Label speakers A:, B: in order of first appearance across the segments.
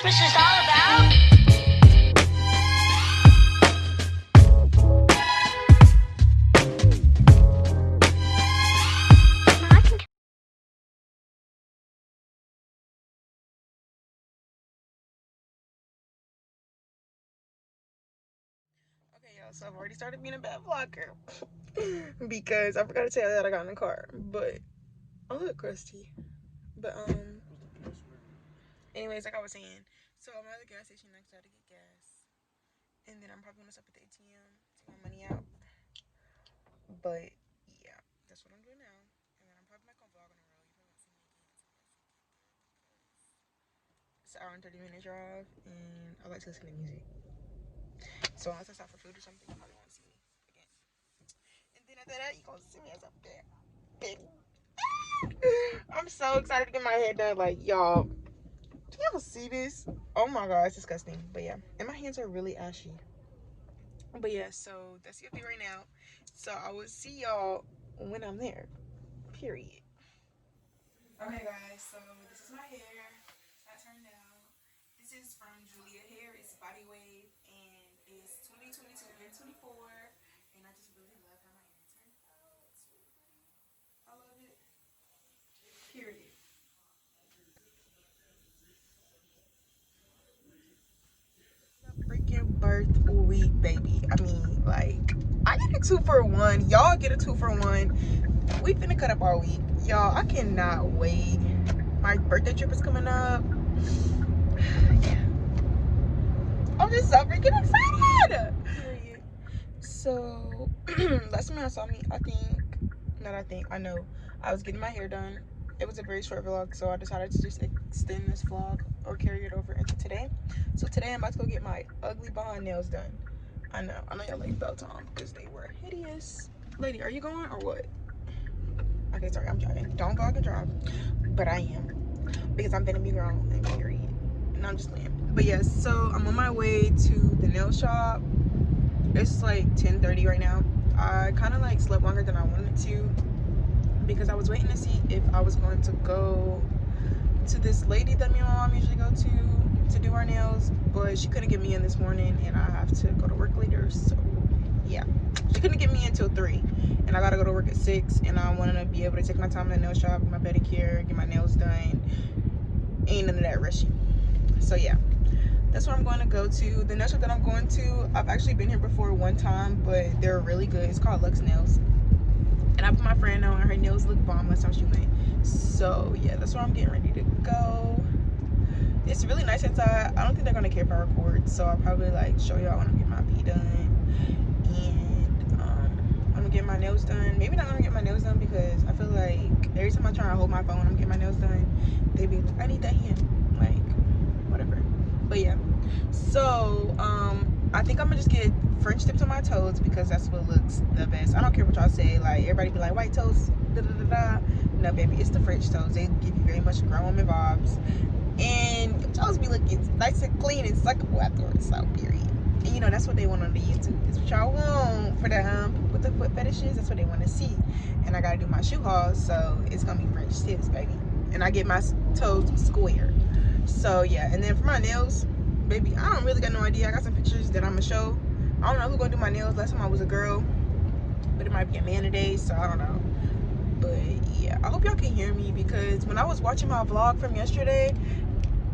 A: Christmas is all about.
B: Okay, y'all, so I've already started being a bad vlogger because I forgot to tell you that I got in the car, but I look crusty. But anyways, like I was saying, so I'm at the gas station next door to get gas, and then I'm probably gonna stop at the ATM, take my money out. But yeah, that's what I'm doing now, and then I'm probably not gonna vlog on the road. You probably won't see me again until I get there because it's an hour and 30 minute drive, and I like to listen to music. So unless I stop for food or something, you probably won't see me again. And then after that, you gonna see me as I'm there. I'm so excited to get my hair done. Like, y'all, do y'all see this? Oh my god, it's disgusting. But yeah, and my hands are really ashy. But yeah, so that's the update right now. So I will see y'all when I'm there. Period. Okay, guys, so this is my hair. That turned out. This is from Julia Hair. It's body wave, and it's 2022 and 24. And I just really love how my hair turned out. It's really pretty. I love it. Period. Freaking birth week, baby. I mean, like, I get a 2 for 1. Y'all get a 2 for 1. We finna cut up our week. Y'all, I cannot wait. My birthday trip is coming up. Yeah. I'm just so freaking excited. Period. So, last time I saw me, I know, I was getting my hair done. It was a very short vlog, so I decided to just extend this vlog or carry it over into today. So today I'm about to go get my ugly behind nails done. I know y'all like felt on because they were hideous. Lady, are you going or what? Okay, sorry, I'm driving. Don't vlog and drive, but I am because I'm gonna be grown and period. And I'm just playing. But yes, so I'm on my way to the nail shop. It's like 10:30 right now. I kind of like slept longer than I wanted to because I was waiting to see if I was going to go to this lady that me and my mom usually go to do our nails, but she couldn't get me in this morning and I have to go to work later. So yeah, she couldn't get me until 3 and I gotta go to work at 6, and I wanted to be able to take my time in the nail shop, get my pedicure, get my nails done. Ain't none of that rushy. So yeah, that's where I'm going to go to. The nail shop that I'm going to, I've actually been here before one time, but they're really good. It's called Lux Nails, and I put my friend on. Her nails look bomb last time she went. So yeah, that's where I'm getting ready to go. It's really nice inside. I don't think they're gonna care if I record, so I'll probably like show y'all when I get my V done. And I'm gonna get my nails done. Maybe not gonna get my nails done because I feel like every time I try to hold my phone, I'm getting my nails done, they be like, I need that hand. Like, whatever. But yeah, so I think I'm gonna just get French tips on my toes because that's what looks the best. I don't care what y'all say. Like, everybody be like white toes, da da da da. No, baby, it's the French toes. They give you very much grown woman vibes, and your toes be looking nice and clean and suckable afterwards. So period. And you know that's what they want on the YouTube. That's what y'all want for the with the foot fetishes. That's what they want to see. And I gotta do my shoe hauls, so it's gonna be French tips, baby. And I get my toes square. So yeah, and then for my nails, baby, I don't really got no idea. I got some pictures that I'm gonna show. I don't know who's gonna do my nails. Last time I was a girl, but it might be a man today, so I don't know. But yeah, I hope y'all can hear me because when I was watching my vlog from yesterday,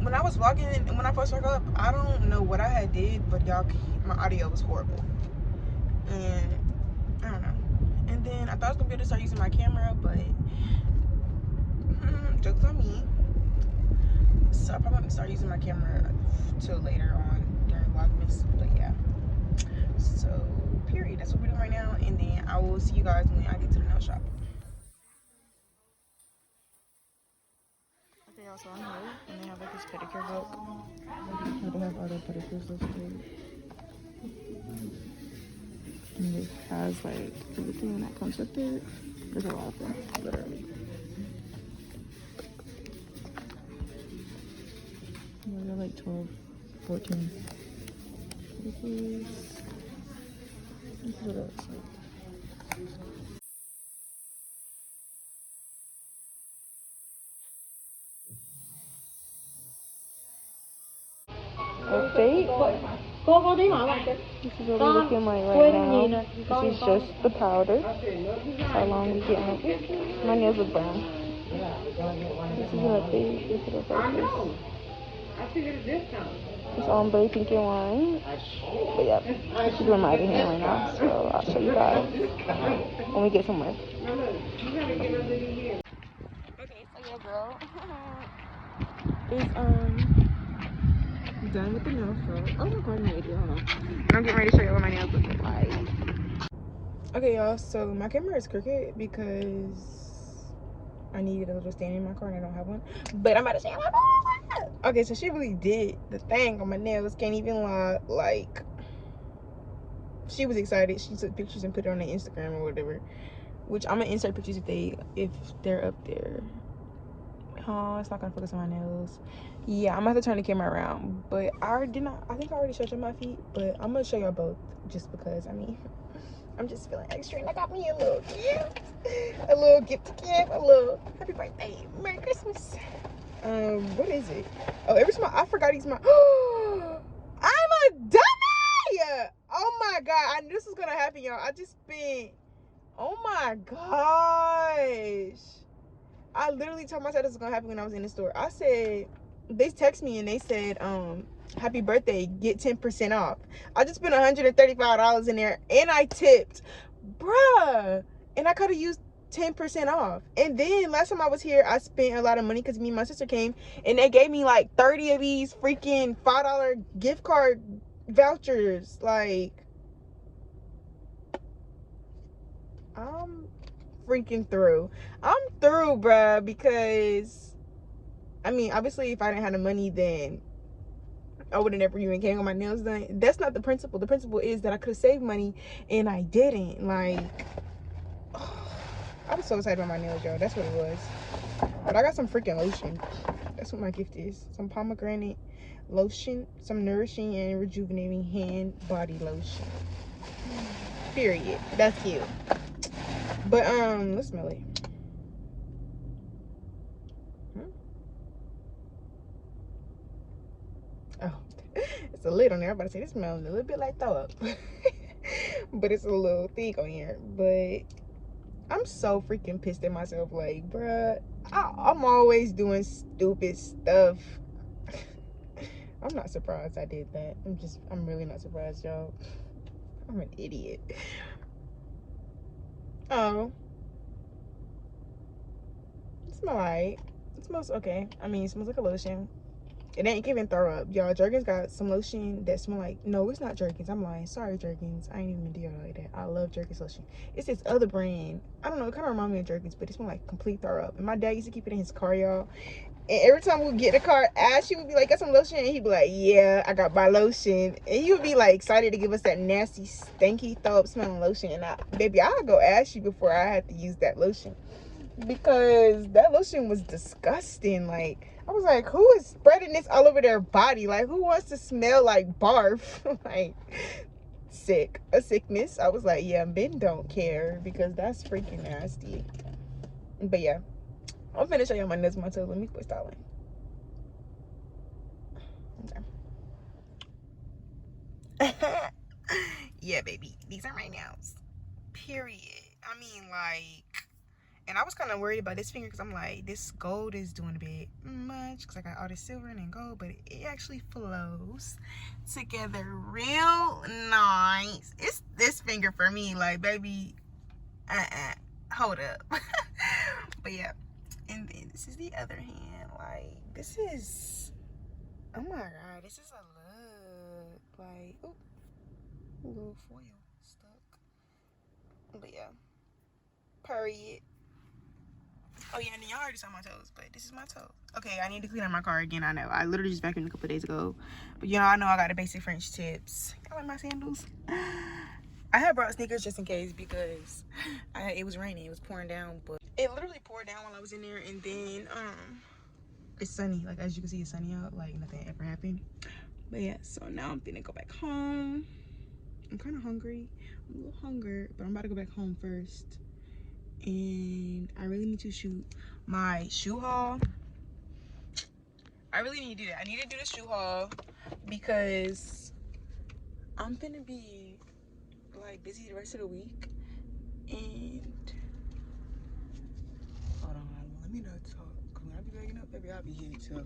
B: when I was vlogging and when I first woke up, I don't know what I had did, but y'all, my audio was horrible. And I don't know. And then I thought I was gonna be able to start using my camera, but jokes on me. So I probably won't start using my camera till later on during Vlogmas. But yeah. So period. That's what we're doing right now. And then I will see you guys when I get to the nail shop. Okay, y'all, so I'm here and they have like this pedicure book. They have other pedicures listed. And it has like everything that comes with it. There's a lot of them, literally. Yeah, they're like 12, 14 pedicures. This is what it looks like.
A: This is what we're looking like right now. This is just the powder. That's how long we getting it. My nails look brown. This is what they put up like this. It's ombre, pink and wine. But yeah, this is where my other hand right now. So I'll show you guys when we get somewhere. Okay, so yeah, girl. It's done with the nail fro. Oh, I'm recording the video. Hold on. I'm getting ready to show you what my nails look like.
B: Okay, y'all, so my camera is crooked because I needed a little stand in my car and I don't have one. But I'm about to show you my nails. Okay, so she really did the thing on my nails. Can't even lie. Like, she was excited. She took pictures and put it on her Instagram or whatever. Which I'm gonna insert pictures if they're up there. Oh, it's not gonna focus on my nails. Yeah, I'm gonna have to turn the camera around. But I think I already showed you my feet. But I'm gonna show y'all both just because, I mean, I'm just feeling extra and I got me a little gift. A little gift to give, a little happy birthday, Merry Christmas. What is it? Oh, every time I forgot he's my I'm a dummy! Oh my god, I knew this was gonna happen, y'all. I just spent, oh my gosh. I literally told myself this was gonna happen when I was in the store. I said, they text me and they said, happy birthday, get 10% off. I just spent $135 in there and I tipped. Bruh. And I could have used 10% off. And then last time I was here, I spent a lot of money because me and my sister came and they gave me like 30 of these freaking $5 gift card vouchers. Like, I'm freaking through. I'm through, bruh, because I mean, obviously if I didn't have the money, then I would have never even came with my nails done. That's not the principle. The principle is that I could have saved money and I didn't. Like, I was so excited about my nails, y'all. That's what it was. But I got some freaking lotion. That's what my gift is. Some pomegranate lotion, some nourishing and rejuvenating hand body lotion. Period. That's cute. But let's smell it. Oh, it's a lid on there. I'm about to say this smells a little bit like throw up. But it's a little thick on here. But I'm so freaking pissed at myself. Like, bruh, I'm always doing stupid stuff. I'm not surprised I did that. I'm really not surprised, y'all. I'm an idiot. Oh. It smells alright. It smells okay. I mean, it smells like a lotion. It ain't giving throw up, y'all. Jergens got some lotion that smell like, no, it's not Jergens. I'm lying. Sorry, Jergens. I ain't even do it like that. I love Jergens lotion. It's this other brand. I don't know. It kind of reminds me of Jergens, but it smells like complete throw up. And my dad used to keep it in his car, y'all. And every time we would get in the car, Ashley would be like, got some lotion? And he'd be like, yeah, I got my lotion. And he would be like excited to give us that nasty, stinky, throw up smelling lotion. And baby, I'll go Ashley before I had to use that lotion. Because that lotion was disgusting. Like, I was like, who is spreading this all over their body? Like, who wants to smell like barf? Like, a sickness. I was like, yeah, men don't care because that's freaking nasty. But yeah, I'm finna show y'all my nails, my toes. Let me quit styling. Okay. Yeah, baby, these are my nails. Period. I mean, like, and I was kind of worried about this finger because I'm like, this gold is doing a bit much because I got all this silver and gold, but it actually flows together real nice. It's this finger for me, like, baby, hold up. But yeah, and then this is the other hand. Like, this is, oh my god, this is a look. Like, ooh, a little foil stuck. But yeah, period. Oh yeah, and y'all already saw my toes, but this is my toe. Okay, I need to clean out my car again. I know. I literally just vacuumed a couple days ago. But y'all know I got the basic French tips. Y'all like my sandals? I had brought sneakers just in case because it was raining. It was pouring down, but it literally poured down while I was in there, and then it's sunny. Like, as you can see, it's sunny out. Like, nothing ever happened. But yeah, so now I'm gonna go back home. I'm kind of hungry. I'm a little hungry, but I'm about to go back home first. And I really need to shoot my shoe haul. I really need to do that. I need to do the shoe haul because I'm gonna be like busy the rest of the week, and hold on, let me not talk. When I be waking up, baby, I'll be hitting too.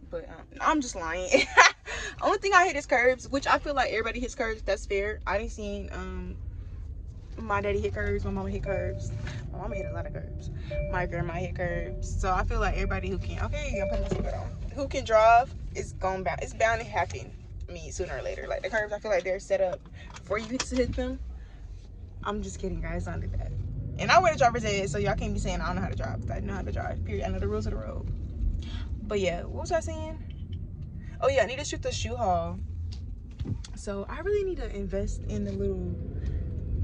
B: But I'm just lying. Only thing I hit is curbs, which I feel like everybody hits curbs. That's fair. I didn't see my daddy hit curbs, my mama hit curbs. My mama hit a lot of curbs. My grandma hit curbs. So I feel like everybody who can, okay, I'm putting my seatbelt on, who can drive is it's bound to happen. I mean, sooner or later. Like the curbs, I feel like they're set up for you to hit them. I'm just kidding, guys. I don't do that. And I wear the driver's ed, so y'all can't be saying I don't know how to drive. I know how to drive, period. I know the rules of the road. But yeah, what was I saying? Oh yeah, I need to shoot the shoe haul. So I really need to invest in the little,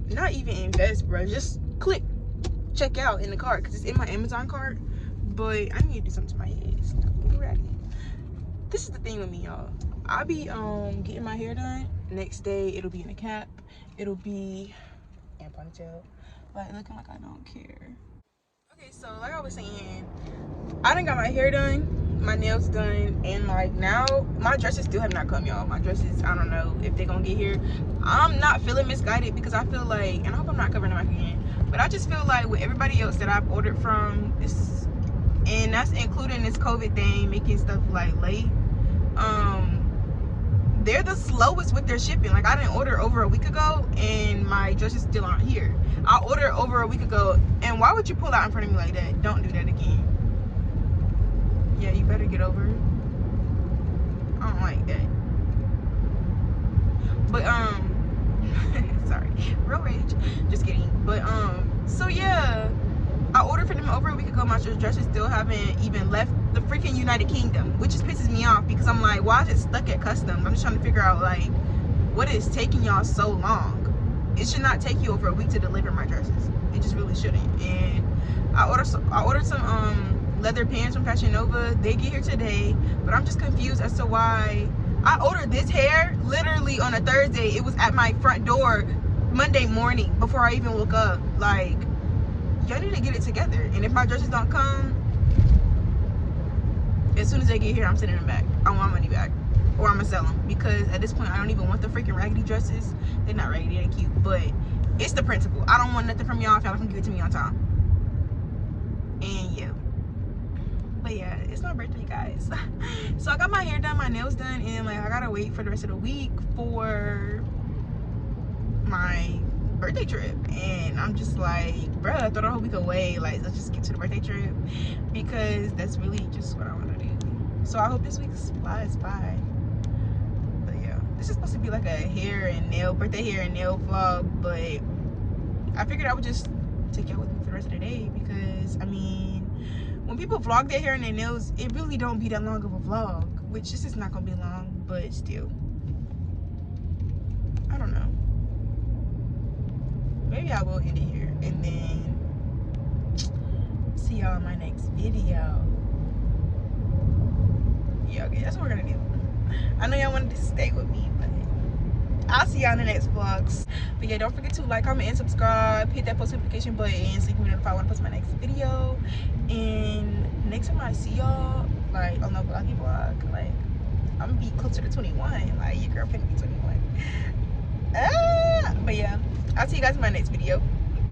B: not even invest, bro. Just click check out in the cart because it's in my Amazon cart. But I need to do something to my head. So I'm ready. This is the thing with me, y'all. I'll be getting my hair done. Next day it'll be in a cap. It'll be in a ponytail. Like looking like I don't care. Okay, so like I was saying, I done got my hair done, my nails done, and like now my dresses still have not come, y'all. My dresses, I don't know if they're gonna get here. I'm not feeling misguided because I feel like, and I hope I'm not covering the mic again, but I just feel like with everybody else that I've ordered from, this, and that's including this COVID thing making stuff like late, they're the slowest with their shipping. Like I didn't order over a week ago and my dresses still aren't here. I ordered over a week ago, and why would you pull out in front of me like that? Don't do that again. Yeah, you better get over it. I don't like that. But sorry, real rage. Just kidding. But so yeah, I ordered for them over a week ago. My dresses still haven't even left the freaking United Kingdom, which just pisses me off because I'm like, why is it stuck at customs? I'm just trying to figure out like what is taking y'all so long. It should not take you over a week to deliver my dresses. It just really shouldn't. And I ordered some leather pants from Fashion Nova. They get here today, but I'm just confused as to why I ordered this hair literally on a Thursday. It was at my front door Monday morning before I even woke up. Like, y'all need to get it together. And if my dresses don't come, as soon as they get here, I'm sending them back. I want my money back, or I'm gonna sell them, because at this point I don't even want the freaking raggedy dresses. They're not raggedy, they're cute, but it's the principle. I don't want nothing from y'all if y'all can give it to me on time. And yeah, but yeah, it's my birthday, guys. So I got my hair done, my nails done, and like I gotta wait for the rest of the week for my birthday trip. And I'm just like, bruh, I thought a whole week away. Like, let's just get to the birthday trip, because that's really just what I want to do. So I hope this week flies by. But yeah, this is supposed to be like a birthday hair and nail vlog, but I figured I would just take y'all with me for the rest of the day, because I mean, when people vlog their hair and their nails, it really don't be that long of a vlog, which this is not gonna be long, but still, I don't know. Maybe I will end it here and then see y'all in my next video. Yeah, okay, that's what we're gonna do. I know y'all wanted to stay with me, but I'll see y'all in the next vlogs. But yeah, don't forget to like, comment, and subscribe. Hit that post notification button so you can be notified when I post my next video. And next time I see y'all, like on the vloggy vlog, like I'm gonna be closer to 21. Like your girl finna be 21. But yeah, I'll see you guys in my next video.